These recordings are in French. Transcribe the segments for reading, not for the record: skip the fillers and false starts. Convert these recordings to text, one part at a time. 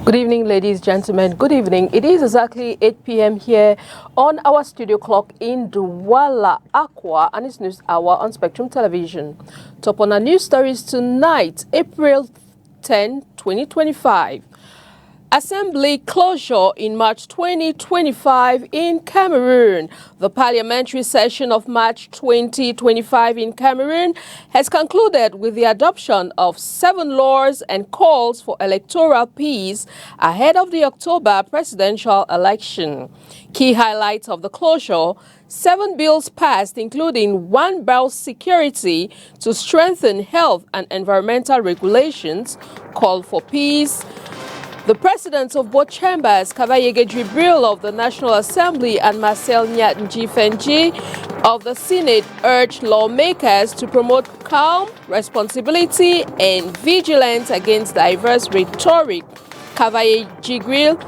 Good evening, ladies, gentlemen. Good evening. It is exactly 8 p.m. here on our studio clock in Douala, Aqua, and it's News Hour on Spectrum Television. Top on our news stories tonight, April 10, 2025. Assembly closure in March 2025 in Cameroon. The parliamentary session of March 2025 in Cameroon has concluded with the adoption of 7 laws and calls for electoral peace ahead of the October presidential election. Key highlights of the closure: 7 bills passed, including 1 biosecurity to strengthen health and environmental regulations, call for peace. The presidents of both chambers, Kavayege Jibril of the National Assembly and Marcel Nyatnji Fenji of the Senate, urged lawmakers to promote calm, responsibility, and vigilance against diverse rhetoric. Kavayege Jibril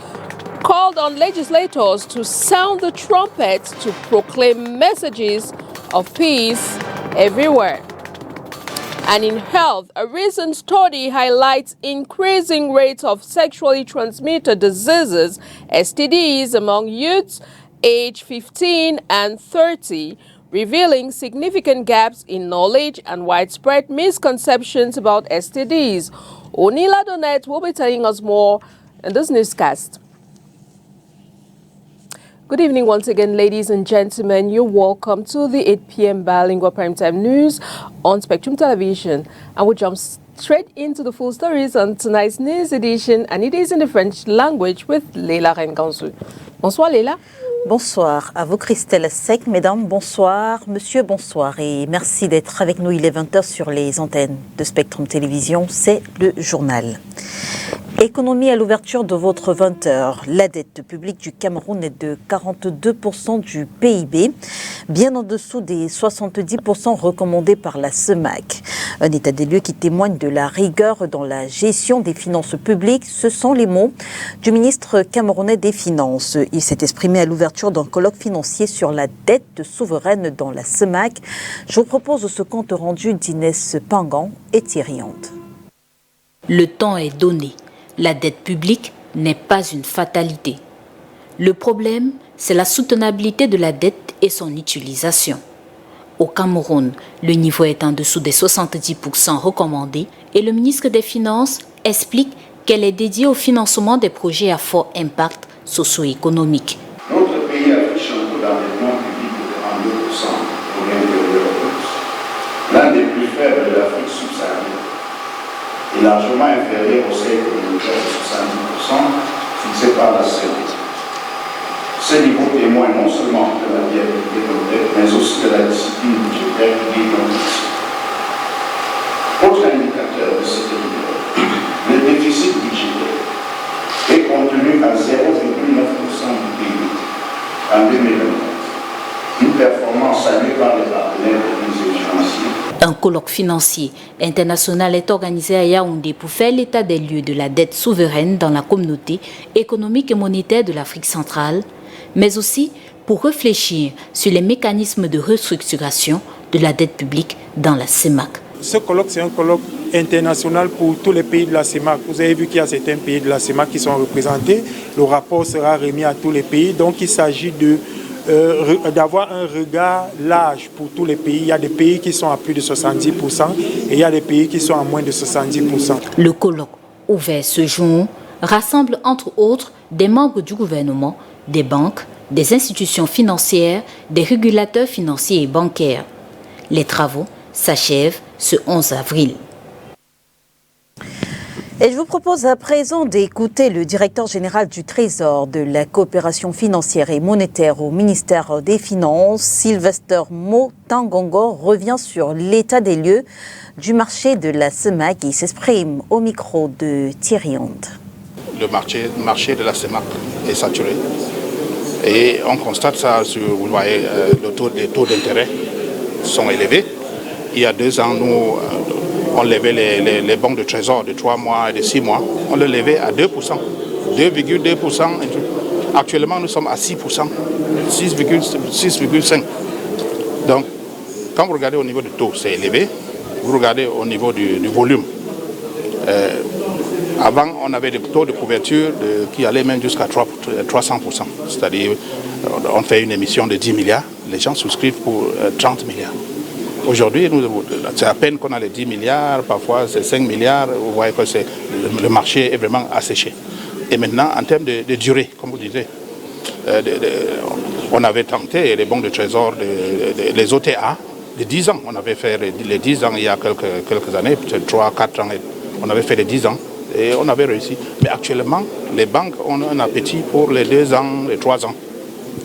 called on legislators to sound the trumpet to proclaim messages of peace everywhere. And in health, a recent study highlights increasing rates of sexually transmitted diseases, STDs, among youths aged 15 and 30, revealing significant gaps in knowledge and widespread misconceptions about STDs. Onila Donet will be telling us more in this newscast. Good evening once again, ladies and gentlemen. You're welcome to the 8 p.m. Bilingual Primetime News on Spectrum Television. And we'll jump straight into the full stories on tonight's news edition, and it is in the French language with Leila Renganzou. Bonsoir Leila. Bonsoir à vous Christelle Sec, mesdames, bonsoir, monsieur, bonsoir et merci d'être avec nous. Il est 20h sur les antennes de Spectrum Télévision, c'est le journal. Économie à l'ouverture de votre 20h. La dette publique du Cameroun est de 42% du PIB, bien en dessous des 70% recommandés par la CEMAC. Un état des lieux qui témoigne de la rigueur dans la gestion des finances publiques. Ce sont les mots du ministre camerounais des Finances. Il s'est exprimé à l'ouverture d'un colloque financier sur la dette souveraine dans la CEMAC. Je vous propose ce compte rendu d'Inès Pangan et Thierry Hante. Le temps est donné. La dette publique n'est pas une fatalité. Le problème, c'est la soutenabilité de la dette et son utilisation. Au Cameroun, le niveau est en dessous des 70% recommandés et le ministre des Finances explique qu'elle est dédiée au financement des projets à fort impact socio-économique. Notre pays affiche un taux d'endettement public de 32% au niveau de l'Europe, l'un des plus faibles de l'Afrique subsaharienne, et largement inférieur au seuil communautaire de 70% fixé par la CEMAC. Ce niveau témoigne non seulement de la viabilité de nos dettes, mais aussi de la discipline budgétaire publique dans notre pays. Autre indicateur de cet niveau, le déficit budgétaire est contenu à 0,9% du PIB en 2020, une performance saluée par les partenaires techniques et financiers. Un colloque financier international est organisé à Yaoundé pour faire l'état des lieux de la dette souveraine dans la communauté économique et monétaire de l'Afrique centrale, mais aussi pour réfléchir sur les mécanismes de restructuration de la dette publique dans la CEMAC. Ce colloque, c'est un colloque international pour tous les pays de la CEMAC. Vous avez vu qu'il y a certains pays de la CEMAC qui sont représentés. Le rapport sera remis à tous les pays. Donc il s'agit d'avoir un regard large pour tous les pays. Il y a des pays qui sont à plus de 70% et il y a des pays qui sont à moins de 70%. Le colloque ouvert ce jour rassemble entre autres des membres du gouvernement, des banques, des institutions financières, des régulateurs financiers et bancaires. Les travaux s'achèvent ce 11 avril. Et je vous propose à présent d'écouter le directeur général du Trésor de la coopération financière et monétaire au ministère des Finances, Sylvester Motangongo, revient sur l'état des lieux du marché de la CEMAC et s'exprime au micro de Thierry Hante. Le marché de la CEMAC est saturé et on constate ça, vous voyez, les taux d'intérêt sont élevés. Il y a 2 ans, nous, on levait les banques de trésor de 3 mois et de 6 mois. On le levait à 2%, 2,2%. Actuellement, nous sommes à 6%, 6,5%. Donc, quand vous regardez au niveau du taux, c'est élevé. Vous regardez au niveau du volume. Avant, on avait des taux de couverture qui allaient même jusqu'à 300%. C'est-à-dire, on fait une émission de 10 milliards, les gens souscrivent pour 30 milliards. Aujourd'hui, c'est à peine qu'on a les 10 milliards, parfois c'est 5 milliards, vous voyez que le marché est vraiment asséché. Et maintenant, en termes de durée, comme vous disiez, on avait tenté les bons de trésor, les OTA, de 10 ans. On avait fait les 10 ans il y a quelques années, peut-être 3-4 ans, on avait fait les 10 ans. Et on avait réussi. Mais actuellement, les banques ont un appétit pour les 2 ans, les 3 ans.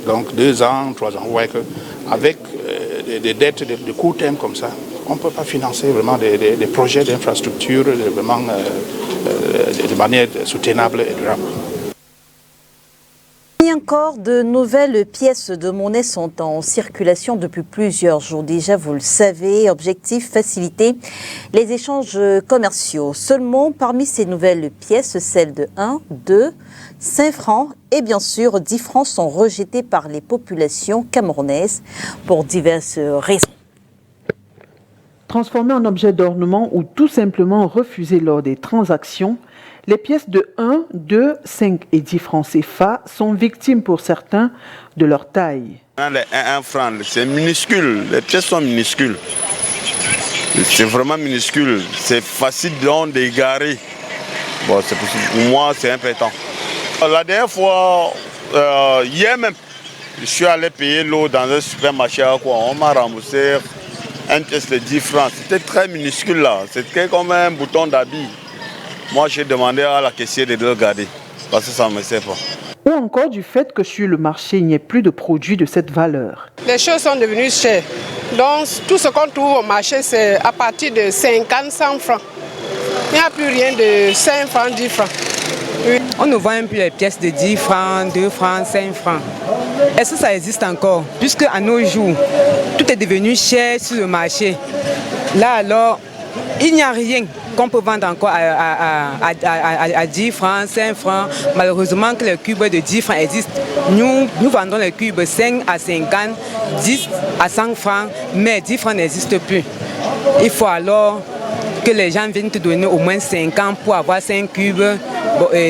Donc 2 ans, 3 ans. Vous voyez qu'avec des dettes de court terme comme ça, on ne peut pas financer vraiment des projets d'infrastructure vraiment de manière soutenable et durable. Et encore, de nouvelles pièces de monnaie sont en circulation depuis plusieurs jours déjà, vous le savez. Objectif, faciliter les échanges commerciaux. Seulement, parmi ces nouvelles pièces, celles de 1, 2, 5 francs et bien sûr 10 francs sont rejetées par les populations camerounaises pour diverses raisons. Transformées en objet d'ornement ou tout simplement refusées lors des transactions, les pièces de 1, 2, 5 et 10 francs CFA sont victimes pour certains de leur taille. Les 1 franc, c'est minuscule, les pièces sont minuscules. C'est vraiment minuscule, c'est facile d'égarer. Bon, pour moi, c'est important. La dernière fois, hier même, je suis allé payer l'eau dans un supermarché. On m'a remboursé une pièce de 10 francs. C'était très minuscule là, c'était comme un bouton d'habit. Moi, j'ai demandé à la caissière de le garder, parce que ça ne me sert pas. Ou encore du fait que sur le marché, il n'y ait plus de produits de cette valeur. Les choses sont devenues chères. Donc, tout ce qu'on trouve au marché, c'est à partir de 50, 100 francs. Il n'y a plus rien de 5 francs, 10 francs. Oui. On ne vend plus les pièces de 10 francs, 2 francs, 5 francs. Est-ce que ça existe encore? Puisque à nos jours, tout est devenu cher sur le marché. Là alors, il n'y a rien qu'on peut vendre encore à 10 francs, 5 francs. Malheureusement que les cubes de 10 francs existent. Nous vendons les cubes 5 à 50, 10 à 100 francs, mais 10 francs n'existent plus. Il faut alors que les gens viennent te donner au moins 50 pour avoir 5 cubes,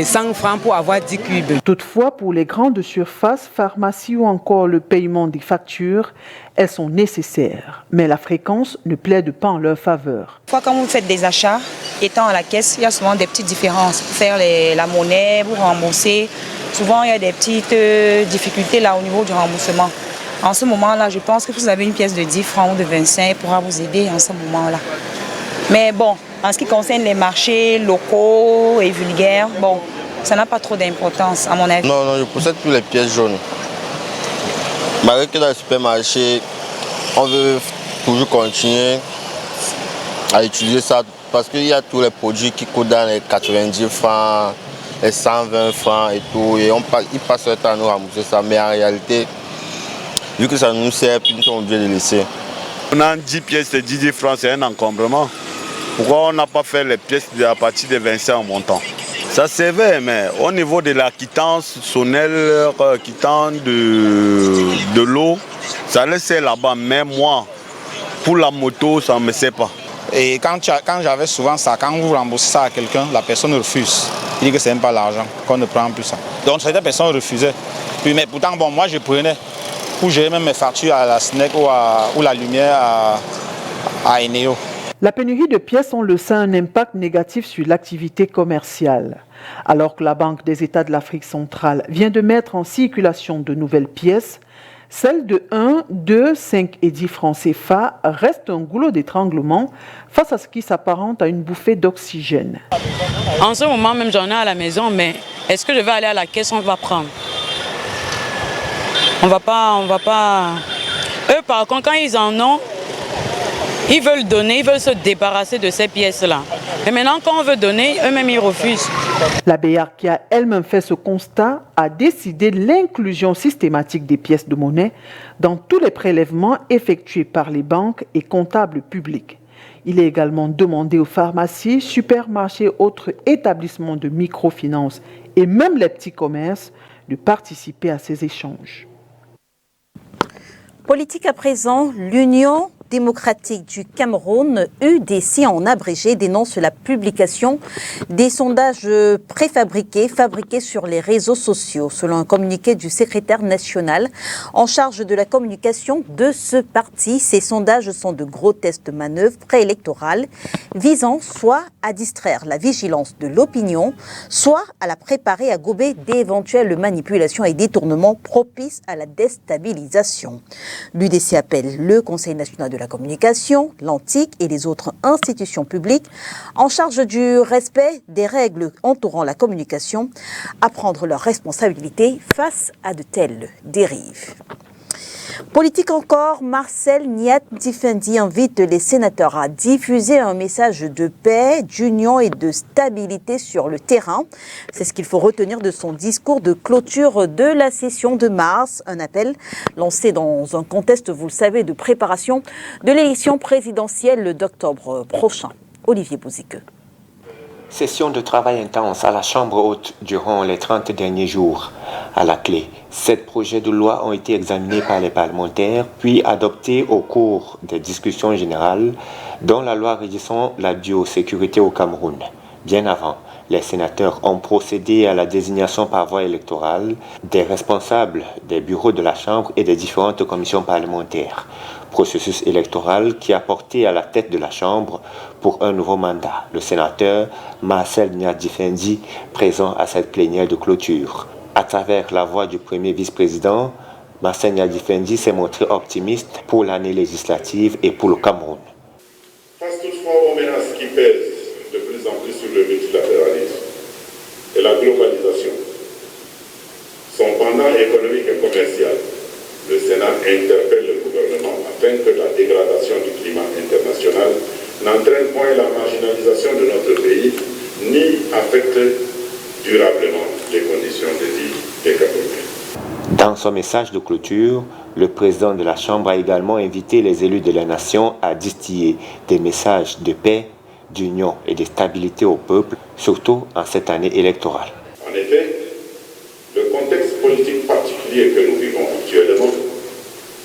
100 francs pour avoir 10 cubes. Toutefois, pour les grandes surfaces, pharmacies ou encore le paiement des factures, elles sont nécessaires. Mais la fréquence ne plaide pas en leur faveur. Quand vous faites des achats, étant à la caisse, il y a souvent des petites différences. Pour faire la monnaie, pour rembourser, souvent il y a des petites difficultés là au niveau du remboursement. En ce moment-là, je pense que vous avez une pièce de 10 francs ou de 25, elle pourra vous aider en ce moment-là. Mais bon, en ce qui concerne les marchés locaux et vulgaires, bon, ça n'a pas trop d'importance à mon avis. Non, je possède plus les pièces jaunes. Malgré que dans les supermarchés, on veut toujours continuer à utiliser ça parce qu'il y a tous les produits qui coûtent dans les 90 francs, les 120 francs et tout. Et ils passent le temps à nous rembourser ça. Mais en réalité, vu que ça nous sert, nous sommes obligés de laisser. On a 10 pièces de 10 francs, c'est un encombrement. Pourquoi on n'a pas fait les pièces à partir de 25 en montant? Ça servait, mais au niveau de la quittance sonnelle, quittance de l'eau, ça laissait là-bas. Mais moi, pour la moto, ça ne me sert pas. Et quand j'avais souvent ça, quand vous remboursez ça à quelqu'un, la personne refuse. Il dit que ce n'est pas l'argent, qu'on ne prend plus ça. Donc certaines personnes refusaient. Mais pourtant, bon, moi je prenais pour gérer même mes factures à la SNEC ou la lumière à Eneo. La pénurie de pièces, on le sait, a un impact négatif sur l'activité commerciale. Alors que la Banque des États de l'Afrique centrale vient de mettre en circulation de nouvelles pièces, celles de 1, 2, 5 et 10 francs CFA restent un goulot d'étranglement face à ce qui s'apparente à une bouffée d'oxygène. En ce moment même, j'en ai à la maison, mais est-ce que je vais aller à la caisse, on va prendre? On va pas... Eux, par contre, quand ils en ont, ils veulent donner, ils veulent se débarrasser de ces pièces-là. Et maintenant, quand on veut donner, eux-mêmes, ils refusent. La BEAC, qui a elle-même fait ce constat, a décidé l'inclusion systématique des pièces de monnaie dans tous les prélèvements effectués par les banques et comptables publics. Il est également demandé aux pharmacies, supermarchés et autres établissements de microfinance et même les petits commerces de participer à ces échanges. Politique à présent, l'Union démocratique du Cameroun, UDC en abrégé, dénonce la publication des sondages fabriqués sur les réseaux sociaux. Selon un communiqué du secrétaire national en charge de la communication de ce parti, ces sondages sont de grotesques manœuvres préélectorales visant soit à distraire la vigilance de l'opinion, soit à la préparer à gober d'éventuelles manipulations et détournements propices à la déstabilisation. L'UDC appelle le Conseil national de la communication, l'Antique et les autres institutions publiques en charge du respect des règles entourant la communication à prendre leurs responsabilités face à de telles dérives. Politique encore, Marcel Niat Difendi invite les sénateurs à diffuser un message de paix, d'union et de stabilité sur le terrain. C'est ce qu'il faut retenir de son discours de clôture de la session de mars. Un appel lancé dans un contexte, vous le savez, de préparation de l'élection présidentielle d'octobre prochain. Olivier Bouziqueux. Session de travail intense à la Chambre haute durant les 30 derniers jours. À la clé, 7 projets de loi ont été examinés par les parlementaires, puis adoptés au cours des discussions générales, dont la loi régissant la biosécurité au Cameroun. Bien avant, les sénateurs ont procédé à la désignation par voie électorale des responsables des bureaux de la Chambre et des différentes commissions parlementaires. Processus électoral qui a porté à la tête de la Chambre pour un nouveau mandat le sénateur Marcel Niat Difendi, présent à cette plénière de clôture. À travers la voix du premier vice-président, Marcel Niat Difendi s'est montré optimiste pour l'année législative et pour le Cameroun. Face toutefois aux menaces qui pèsent de plus en plus sur le multilatéralisme et la globalisation, son pendant économique et commercial, le Sénat interpelle le gouvernement afin que la dégradation du climat international n'entraîne point la marginalisation de notre pays, ni affecte durablement les conditions de vie des Camerounais. Dans son message de clôture, le président de la Chambre a également invité les élus de la nation à distiller des messages de paix, d'union et de stabilité au peuple, surtout en cette année électorale. En effet, le contexte politique particulier que nous vivons actuellement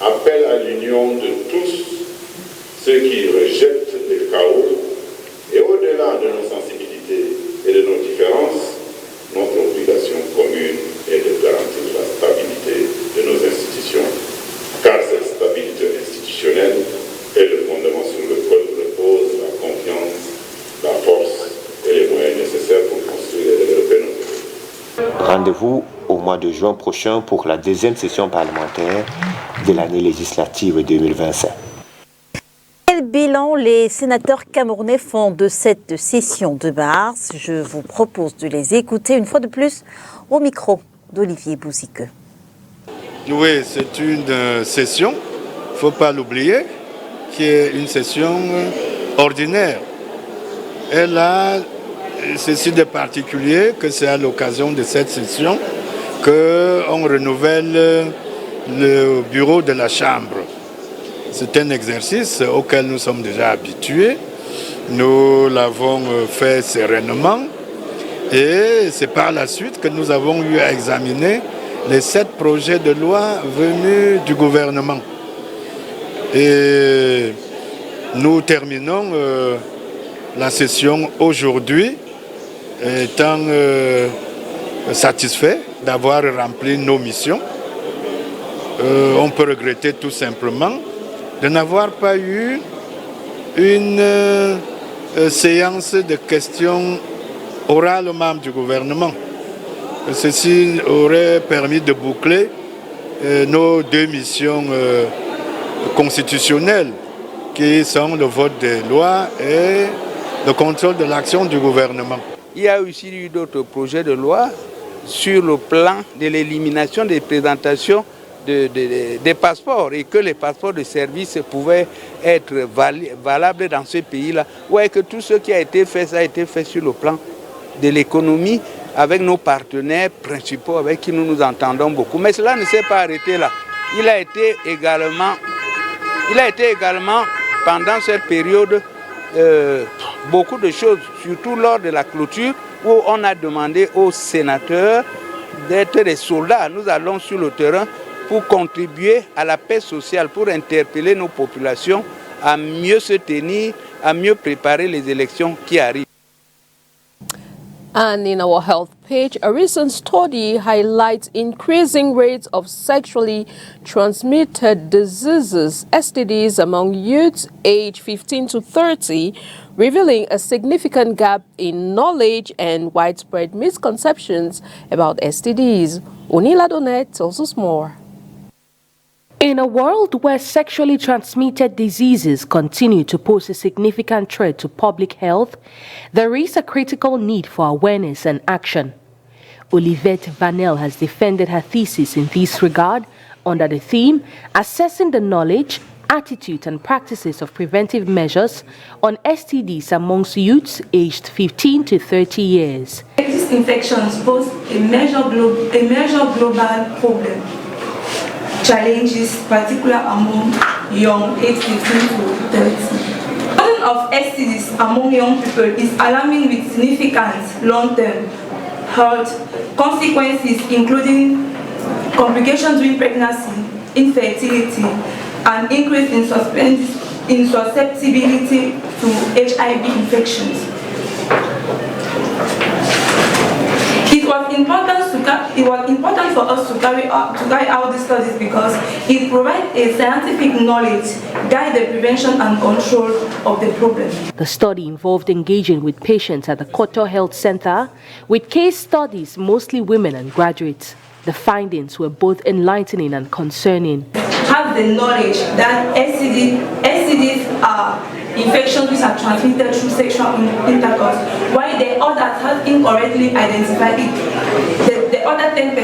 appelle à l'union de tous ceux qui rejettent le chaos et au-delà de nos sensibilités et de nos différences, notre obligation commune est de garantir la stabilité de nos institutions, car cette stabilité institutionnelle est le fondement sur lequel repose la confiance, la force et les moyens nécessaires pour construire et développer notre pays. Rendez-vous au mois de juin prochain pour la deuxième session parlementaire de l'année législative 2025. Quel bilan les sénateurs camerounais font de cette session de mars? Je vous propose de les écouter une fois de plus au micro d'Olivier Bouziqueux. Oui, c'est une session, il ne faut pas l'oublier, qui est une session ordinaire. Elle a ceci de particulier que c'est à l'occasion de cette session qu'on renouvelle le bureau de la Chambre. C'est un exercice auquel nous sommes déjà habitués. Nous l'avons fait sereinement et c'est par la suite que nous avons eu à examiner les 7 projets de loi venus du gouvernement. Et nous terminons la session aujourd'hui étant satisfaits d'avoir rempli nos missions. On peut regretter tout simplement de n'avoir pas eu une séance de questions orales aux membres du gouvernement. Ceci aurait permis de boucler nos 2 missions constitutionnelles qui sont le vote des lois et le contrôle de l'action du gouvernement. Il y a aussi eu d'autres projets de loi sur le plan de l'élimination des présentations des passeports et que les passeports de service pouvaient être valables dans ce pays-là. Ouais, que tout ce qui a été fait, ça a été fait sur le plan de l'économie avec nos partenaires principaux avec qui nous nous entendons beaucoup. Mais cela ne s'est pas arrêté là. Il a été également pendant cette période beaucoup de choses, surtout lors de la clôture où on a demandé aux sénateurs d'être des soldats. Nous allons sur le terrain pour contribuer à la paix sociale, pour interpeller nos populations à mieux se tenir, à mieux préparer les élections qui arrivent. And in our health page, a recent study highlights increasing rates of sexually transmitted diseases, STDs, among youths aged 15 to 30, revealing a significant gap in knowledge and widespread misconceptions about STDs. Unila Donet tells us more. In a world where sexually transmitted diseases continue to pose a significant threat to public health, there is a critical need for awareness and action. Olivette Vanel has defended her thesis in this regard under the theme Assessing the Knowledge, Attitude and Practices of Preventive Measures on STDs amongst youths aged 15 to 30 years. These infections pose a major global problem. Challenges, particularly among young, aged 15 to 30. The burden of STDs among young people is alarming with significant long-term health consequences, including complications during pregnancy, infertility, and increase in susceptibility to HIV infections. It was important for us to carry out these studies because it provides a scientific knowledge, guide the prevention and control of the problem. The study involved engaging with patients at the Koto Health Center with case studies, mostly women and graduates. The findings were both enlightening and concerning. Have the knowledge that STDs are infections which are transmitted through sexual intercourse, while the others have incorrectly identified it. The other 10%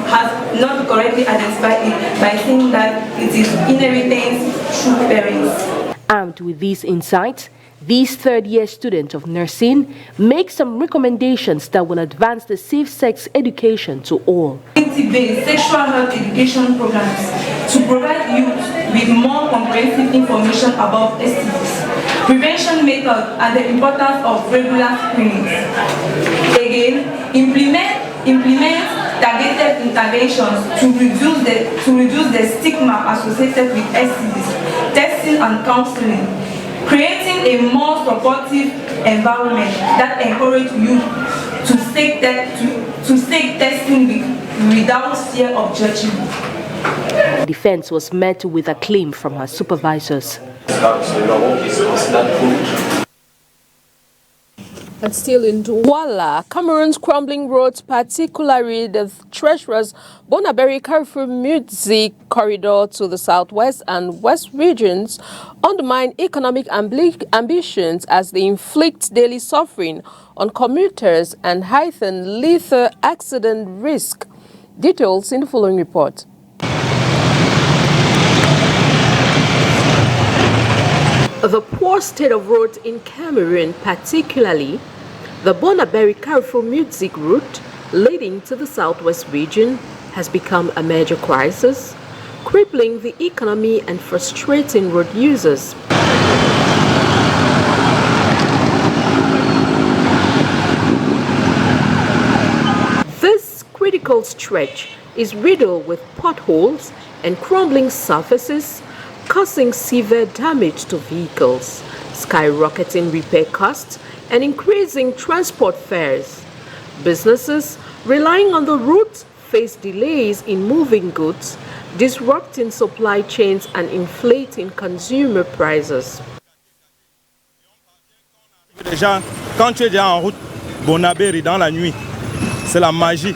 has not correctly identified it by saying that it is inheritance through parents. Armed with these insights, these third-year students of nursing make some recommendations that will advance the safe sex education to all. Based sexual health education programs to provide youth with more comprehensive information about STDs, prevention methods, and the importance of regular screenings. Again, implement targeted interventions to reduce the stigma associated with STDs, testing and counseling, creating a more supportive environment that encourages youth to seek testing without fear of judgment. The defense was met with acclaim from her supervisors. And still in Douala, Cameroon's crumbling roads, particularly the treacherous Bonaberi Carrefour Music Corridor to the southwest and west regions, undermine economic ambitions as they inflict daily suffering on commuters and heighten lethal accident risk. Details in the following report. The poor state of roads in Cameroon, particularly the Bonaberi Carrefour Music route leading to the southwest region, has become a major crisis, crippling the economy and frustrating road users. This critical stretch is riddled with potholes and crumbling surfaces, causing severe damage to vehicles, skyrocketing repair costs, and increasing transport fares. Businesses relying on the route face delays in moving goods, disrupting supply chains and inflating consumer prices. Déjà, quand tu es déjà en route, Bonaberi dans la nuit, c'est la magie.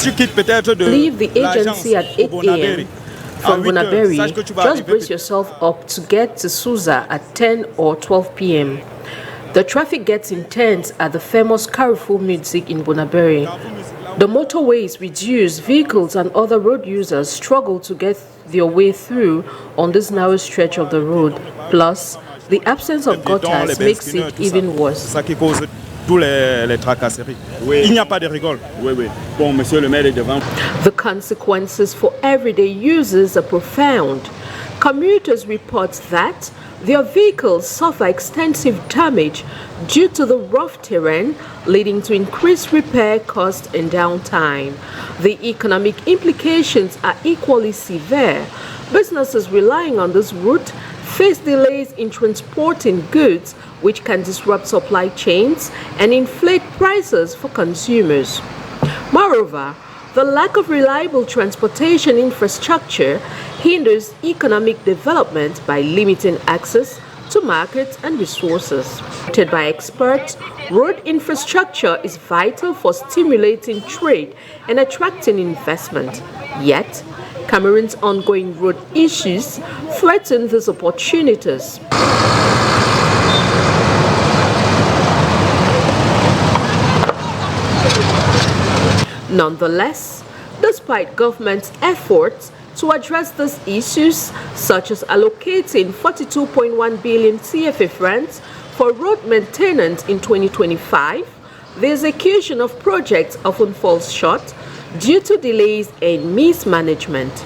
Tu quittes peut-être de Leave the agency at 8 a.m. From Bonaberi, just brace yourself up to get to Susa at 10 or 12 p.m. The traffic gets intense at the famous Carrefour Music in Bonaberi. The motorway is reduced, vehicles and other road users struggle to get their way through on this narrow stretch of the road. Plus, the absence of gutters makes it even worse. The consequences for everyday users are profound. Commuters report that their vehicles suffer extensive damage due to the rough terrain, leading to increased repair costs and downtime. The economic implications are equally severe. Businesses relying on this route face delays in transporting goods, which can disrupt supply chains and inflate prices for consumers. Moreover, the lack of reliable transportation infrastructure hinders economic development by limiting access to markets and resources. Noted by experts, road infrastructure is vital for stimulating trade and attracting investment. Yet, Cameroon's ongoing road issues threaten these opportunities. Nonetheless, despite government's efforts to address these issues, such as allocating 42.1 billion CFA francs for road maintenance in 2025, the execution of projects often falls short due to delays and mismanagement.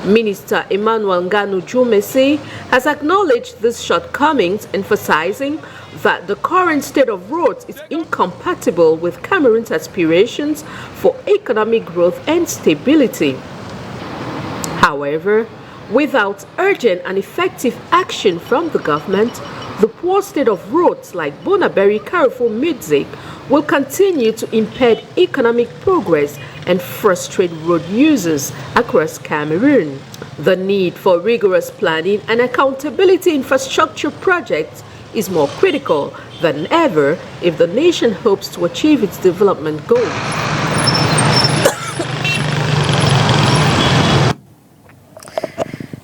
Minister Emmanuel Nganu Jumesi has acknowledged these shortcomings, emphasizing that the current state of roads is incompatible with Cameroon's aspirations for economic growth and stability. However, without urgent and effective action from the government, the poor state of roads like Bonaberi, Carrefour, Muzik will continue to impede economic progress and frustrate road users across Cameroon. The need for rigorous planning and accountability infrastructure projects is more critical than ever if the nation hopes to achieve its development goals.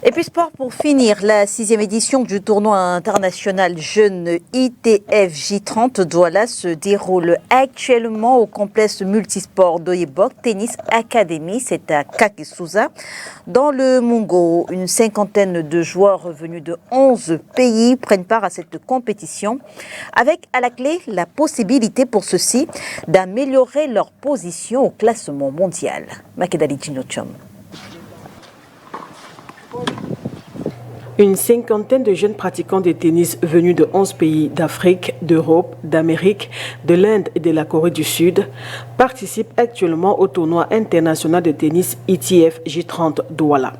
Et puis sport pour finir, la 6e édition du tournoi international jeune ITF J30 Douala se déroule actuellement au complexe multisport d'Oyebok Tennis Academy, c'est à Kakesouza, dans le Mungo. Une cinquantaine de joueurs venus de 11 pays prennent part à cette compétition, avec à la clé la possibilité pour ceux-ci d'améliorer leur position au classement mondial. Makedali Djinochom. Une cinquantaine de jeunes pratiquants de tennis venus de 11 pays d'Afrique, d'Europe, d'Amérique, de l'Inde et de la Corée du Sud participent actuellement au tournoi international de tennis ITF J30 Douala.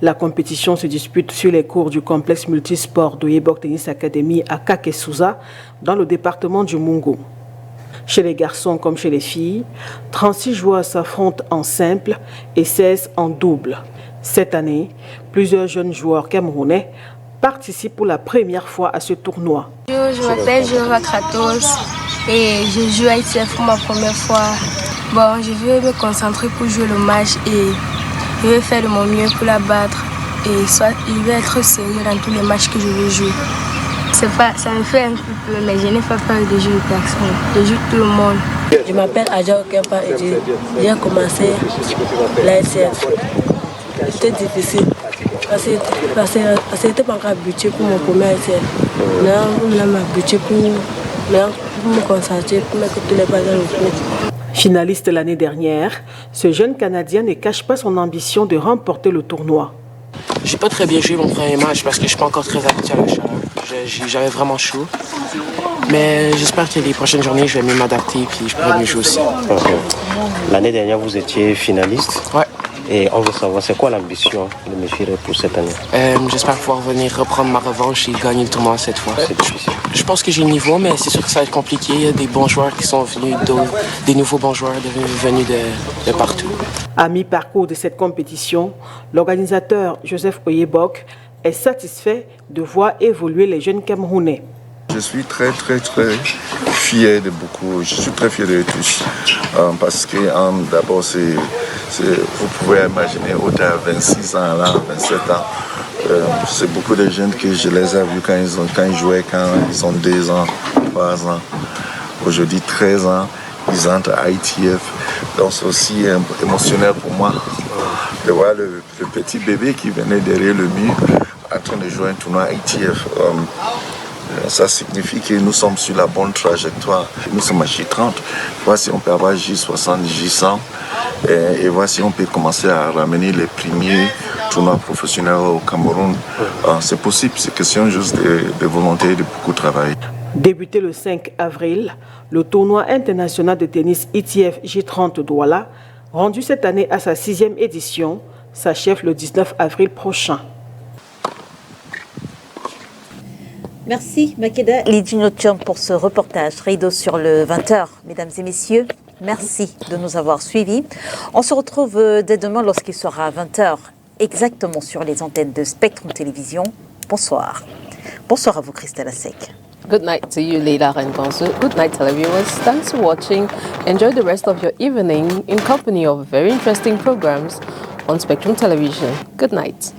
La compétition se dispute sur les cours du complexe multisport d'Oyebok Tennis Academy à Kakesouza, dans le département du Mungo. Chez les garçons comme chez les filles, 36 joueurs s'affrontent en simple et 16 en double. Cette année, plusieurs jeunes joueurs camerounais participent pour la première fois à ce tournoi. Je m'appelle Jova Kratos et je joue à ITF pour ma première fois. Bon, je vais me concentrer pour jouer le match et je vais faire de mon mieux pour la battre. Et je vais être sérieux dans tous les matchs que je vais jouer. Ça me fait un peu peur, mais je n'ai pas peur de jouer personne. Je joue tout le monde. Je m'appelle Adja Okempa et j'ai commencé l'ITF. C'était difficile parce que c'était pas encore habitué pour mon premier essai. Maintenant, je m'habitué pour me concentrer, pour mettre tous les pas dans le cours. Finaliste l'année dernière, ce jeune Canadien ne cache pas son ambition de remporter le tournoi. J'ai pas très bien joué mon premier match parce que je suis pas encore très habitué à la chaleur. J'avais vraiment chaud. Mais j'espère que les prochaines journées, je vais mieux m'adapter et puis je pourrai mieux jouer aussi. Okay. L'année dernière, vous étiez finaliste. Ouais. Et on veut savoir, c'est quoi l'ambition de M. pour cette année? J'espère pouvoir venir reprendre ma revanche et gagner le tournoi cette fois. Je pense que j'ai le niveau, mais c'est sûr que ça va être compliqué. Il y a des bons joueurs qui sont venus, des nouveaux bons joueurs venus de partout. À mi-parcours de cette compétition, l'organisateur Joseph Oyebok est satisfait de voir évoluer les jeunes Camerounais. Je suis très fier de beaucoup, je suis très fier de tous, parce que d'abord, vous pouvez imaginer, au-delà de 26 ans, là, 27 ans, c'est beaucoup de jeunes que je les ai vus quand ils jouaient, quand ils ont 2 ans, 3 ans, aujourd'hui 13 ans, ils entrent à ITF, donc c'est aussi émotionnel pour moi de voir le petit bébé qui venait derrière le mur en train de jouer un tournoi ITF. Ça signifie que nous sommes sur la bonne trajectoire. Nous sommes à J30. Voici on peut avoir J60, J100. Et voici on peut commencer à ramener les premiers tournois professionnels au Cameroun. C'est possible, c'est question juste de volonté et de beaucoup de travail. Débuté le 5 avril, le tournoi international de tennis ITF J30 Douala, rendu cette année à sa 6e édition, s'achève le 19 avril prochain. Merci Makeda Lidjinotium pour ce reportage. Rideau sur le 20h. Mesdames et messieurs, merci de nous avoir suivis. On se retrouve dès demain lorsqu'il sera 20h exactement sur les antennes de Spectrum Télévision. Bonsoir. Bonsoir à vous Christelle Asek. Good night to you, Leila Rengonsu. Good night, televiewers. Thanks for watching. Enjoy the rest of your evening in company of very interesting programs on Spectrum Television. Good night.